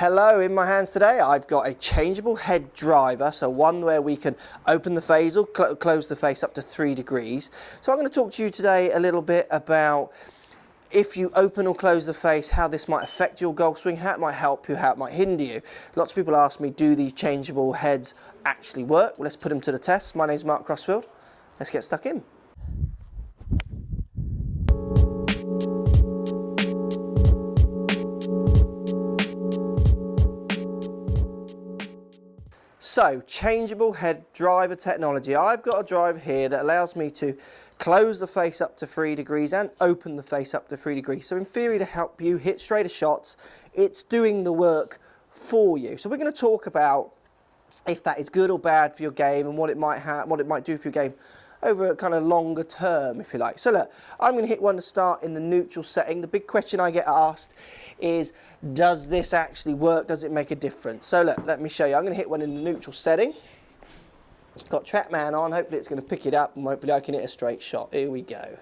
Hello, in my hands today I've got a changeable head driver, so one where we can open the face or close the face up to 3 degrees. So I'm going to talk to you today a little bit about if you open or close the face, how this might affect your golf swing, how it might help you, how it might hinder you. Lots of people ask me, do these changeable heads actually work? Well, let's put them to the test. My name's Mark Crossfield. Let's get stuck in. So, changeable head driver technology. I've got a driver here that allows me to close the face up to 3 degrees and open the face up to 3 degrees. So in theory, to help you hit straighter shots, it's doing the work for you. So we're going to talk about if that is good or bad for your game and what it might do for your game over a kind of longer term, if you like. So look, I'm going to hit one to start in the neutral setting. The big question I get asked is, does this actually work? Does it make a difference? So look, let me show you. I'm going to hit one in the neutral setting. Got TrackMan on. Hopefully it's going to pick it up and hopefully I can hit a straight shot. Here we go.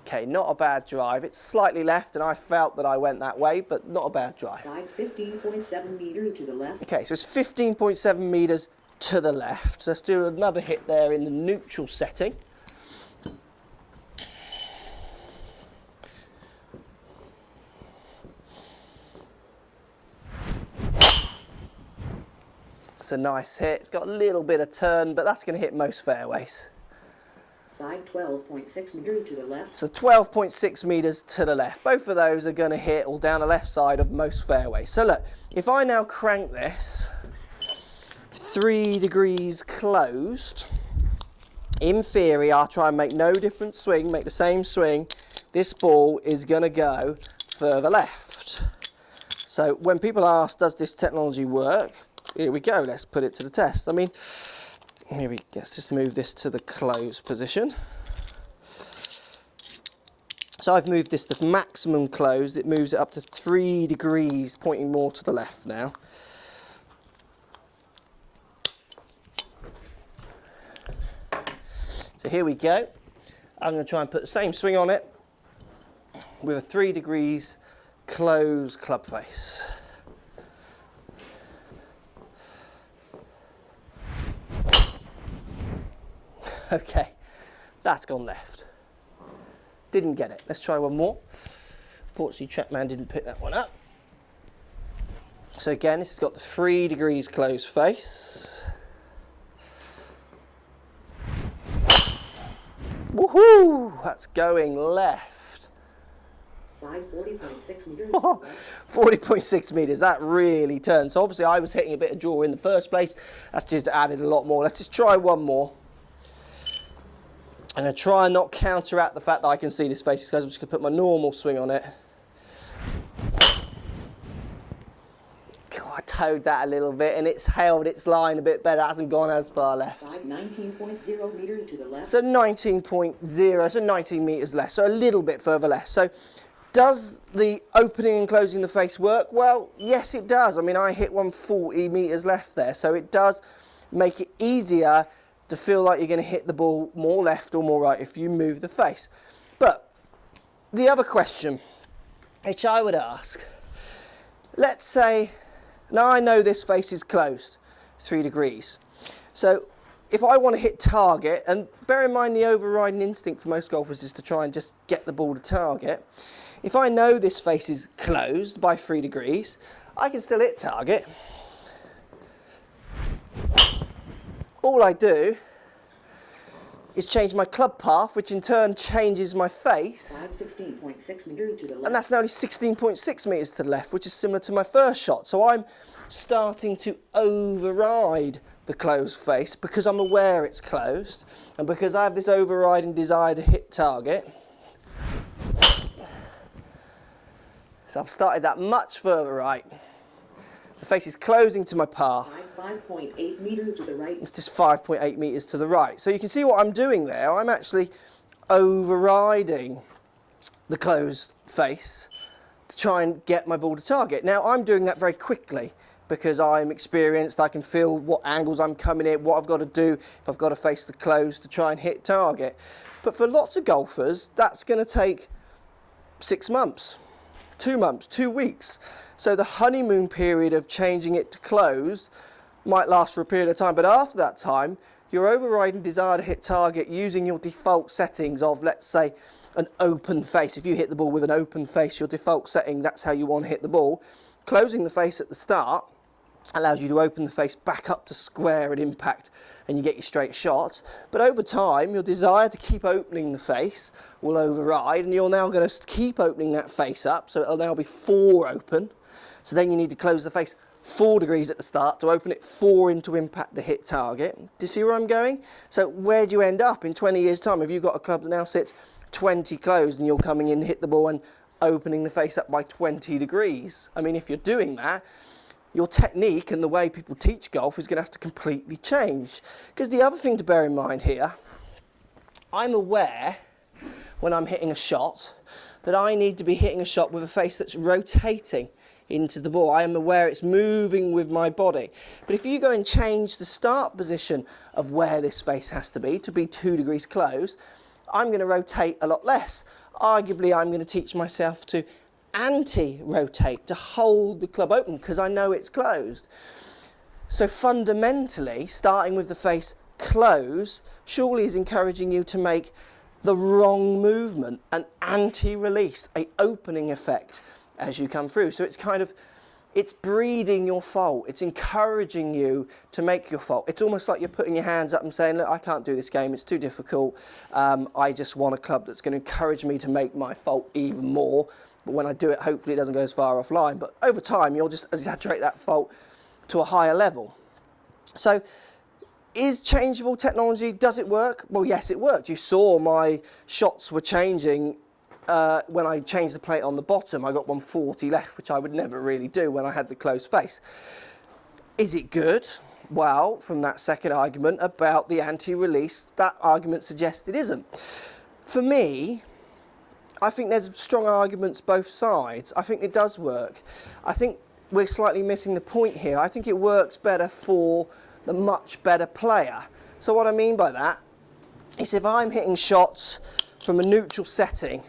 Okay, not a bad drive. It's slightly left and I felt that I went that way, but not a bad drive. 15.7 meters to the left. Okay, so it's 15.7 meters to the left. So let's do another hit there in the neutral setting. It's a nice hit. It's got a little bit of turn, but that's going to hit most fairways. Side 12.6 meters to the left. So 12.6 meters to the left. Both of those are going to hit all down the left side of most fairways. So look, if I now crank this 3 degrees closed, in theory, I'll try and make no different swing, make the same swing. This ball is going to go further left. So when people ask, does this technology work? Here we go, let's put it to the test. I mean, let's just move this to the close position. So I've moved this to maximum closed. It moves it up to 3 degrees, pointing more to the left now. So here we go. I'm going to try and put the same swing on it with a 3 degrees closed club face. Okay, that's gone left. Didn't get it. Let's try one more. Fortunately, TrackMan didn't pick that one up. So again, this has got the 3 degrees closed face. Woohoo! That's going left. Side 40.6 meters. 40.6 meters. That really turned. So obviously, I was hitting a bit of draw in the first place. That's just added a lot more. Let's just try one more. I'm going to try and not counteract the fact that I can see this face because I'm just going to put my normal swing on it. God, I towed that a little bit and it's held its line a bit better. It hasn't gone as far left. 19.0 meters to the left. So 19.0, so 19 meters less, so a little bit further left. So does the opening and closing the face work? Well, yes it does. I mean, I hit 140 meters left there, so it does make it easier to feel like you're going to hit the ball more left or more right if you move the face. But the other question, which I would ask, let's say, now I know this face is closed, 3 degrees. So if I want to hit target, and bear in mind the overriding instinct for most golfers is to try and just get the ball to target. If I know this face is closed by 3 degrees, I can still hit target. All I do is change my club path, which in turn changes my face. 16.6 meters to the left. And that's now only 16.6 meters to the left, which is similar to my first shot. So I'm starting to override the closed face because I'm aware it's closed and because I have this overriding desire to hit target. So I've started that much further right. The face is closing to my path. 5.8 meters to the right. It's just 5.8 meters to the right. So you can see what I'm doing there. I'm actually overriding the closed face to try and get my ball to target. Now I'm doing that very quickly because I'm experienced. I can feel what angles I'm coming in, what I've got to do if I've got to face the close to try and hit target. But for lots of golfers, that's going to take 6 months. 2 months, 2 weeks. So the honeymoon period of changing it to closed might last for a period of time, but after that time, your overriding desire to hit target using your default settings of, let's say, an open face. If you hit the ball with an open face, your default setting, that's how you want to hit the ball. Closing the face at the start allows you to open the face back up to square at impact, and you get your straight shot. But over time, your desire to keep opening the face will override, and you're now going to keep opening that face up, so it'll now be 4 open. So then you need to close the face 4 degrees at the start to open it 4 into impact to hit target. Do you see where I'm going? So where do you end up in 20 years' time? If you've got a club that now sits 20 closed and you're coming in to hit the ball and opening the face up by 20 degrees. I mean, if you're doing that, your technique and the way people teach golf is going to have to completely change. Because the other thing to bear in mind here, I'm aware when I'm hitting a shot that I need to be hitting a shot with a face that's rotating into the ball. I am aware it's moving with my body. But if you go and change the start position of where this face has to be 2 degrees closed, I'm going to rotate a lot less. Arguably, I'm going to teach myself to anti-rotate, to hold the club open because I know it's closed. So fundamentally, starting with the face closed surely is encouraging you to make the wrong movement, an anti-release, an opening effect as you come through. So it's breeding your fault. It's encouraging you to make your fault. It's almost like you're putting your hands up and saying, look, I can't do this game. It's too difficult. I just want a club that's going to encourage me to make my fault even more. But when I do it, hopefully it doesn't go as far offline. But over time, you'll just exaggerate that fault to a higher level. So is changeable technology, does it work? Well, yes, it worked. You saw my shots were changing when I changed the plate on the bottom. I got 140 left, which I would never really do when I had the closed face. Is it good? Well, from that second argument about the anti-release, that argument suggests it isn't. For me, I think there's strong arguments both sides. I think it does work. I think we're slightly missing the point here. I think it works better for the much better player. So what I mean by that is if I'm hitting shots from a neutral setting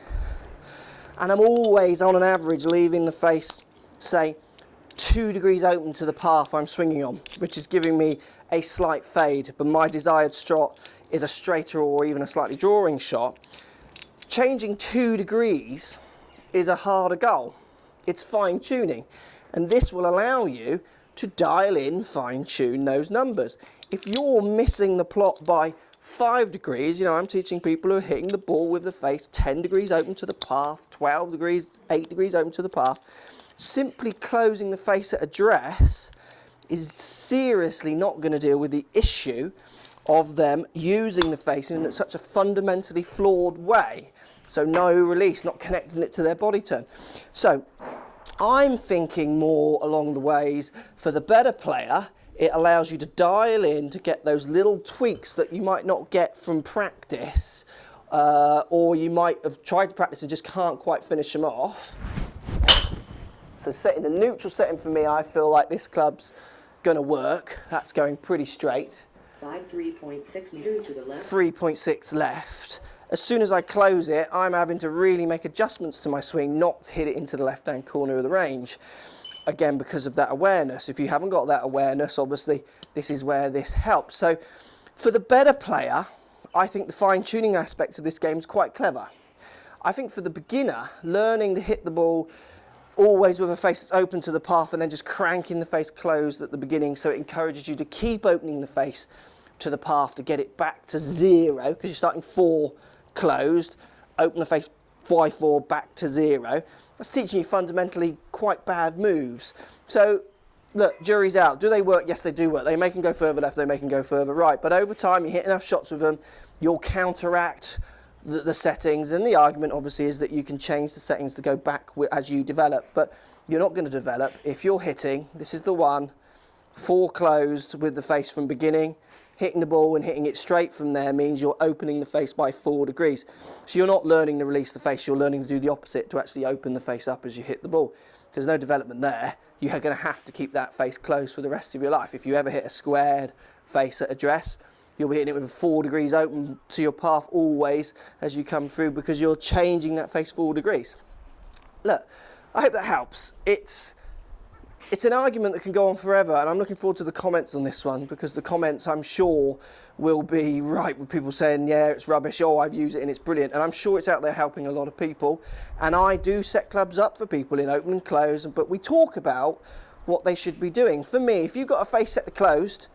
and I'm always on an average leaving the face, say, 2 degrees open to the path I'm swinging on, which is giving me a slight fade, but my desired shot is a straighter or even a slightly drawing shot, changing 2 degrees is a harder goal. It's fine tuning, and this will allow you to dial in, fine tune those numbers. If you're missing the plot by 5 degrees, I'm teaching people who are hitting the ball with the face 10 degrees open to the path, 12 degrees, 8 degrees open to the path. Simply closing the face at address is seriously not going to deal with the issue of them using the face in such a fundamentally flawed way. So no release, not connecting it to their body turn. So I'm thinking more along the ways for the better player. It allows you to dial in to get those little tweaks that you might not get from practice, or you might have tried to practice and just can't quite finish them off. So setting the neutral setting for me, I feel like this club's going to work. That's going pretty straight. Side 3.6 meters to the left. 3.6 left. As soon as I close it, I'm having to really make adjustments to my swing, not to hit it into the left-hand corner of the range. Again, because of that awareness. If you haven't got that awareness, obviously, this is where this helps. So, for the better player, I think the fine-tuning aspect of this game is quite clever. I think for the beginner, learning to hit the ball always with a face that's open to the path and then just cranking the face closed at the beginning, so it encourages you to keep opening the face to the path to get it back to 0, because you're starting 4 closed, open the face by 4 back to 0. That's teaching you fundamentally quite bad moves. So look, jury's out. Do they work? Yes, they do work. They make them go further left, they make them go further right. But over time, you hit enough shots with them, you'll counteract the settings. And the argument, obviously, is that you can change the settings to go back as you develop. But you're not going to develop if you're hitting, this is the one, 4 closed with the face from beginning. Hitting the ball and hitting it straight from there means you're opening the face by 4 degrees. So you're not learning to release the face, you're learning to do the opposite, to actually open the face up as you hit the ball. There's no development there. You're going to have to keep that face closed for the rest of your life. If you ever hit a squared face at address, you'll be hitting it with 4 degrees open to your path always as you come through, because you're changing that face 4 degrees. Look, I hope that helps. It's an argument that can go on forever, and I'm looking forward to the comments on this one, because the comments, I'm sure, will be right with people saying, yeah, it's rubbish, oh, I've used it and it's brilliant. And I'm sure it's out there helping a lot of people. And I do set clubs up for people in open and close, but we talk about what they should be doing. For me, if you've got a face set to closed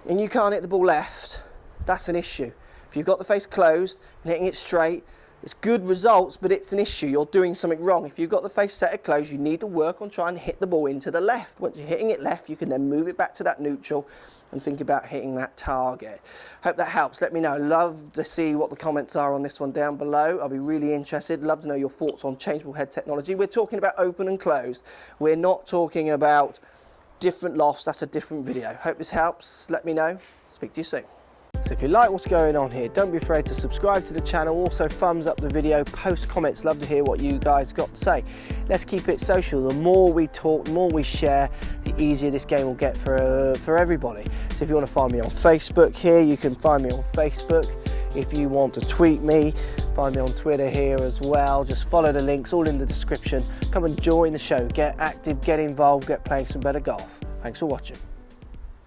and you can't hit the ball left, that's an issue. If you've got the face closed and hitting it straight, it's good results, but it's an issue. You're doing something wrong. If you've got the face set to close, you need to work on trying to hit the ball into the left. Once you're hitting it left, you can then move it back to that neutral and think about hitting that target. Hope that helps. Let me know. Love to see what the comments are on this one down below. I'll be really interested. Love to know your thoughts on changeable head technology. We're talking about open and closed. We're not talking about different lofts. That's a different video. Hope this helps. Let me know. Speak to you soon. So if you like what's going on here, don't be afraid to subscribe to the channel. Also thumbs up the video, post comments. Love to hear what you guys got to say. Let's keep it social. The more we talk, the more we share, the easier this game will get for everybody. So if you want to find me on Facebook here, you can find me on Facebook. If you want to tweet me, find me on Twitter here as well. Just follow the links, all in the description. Come and join the show. Get active, get involved, get playing some better golf. Thanks for watching.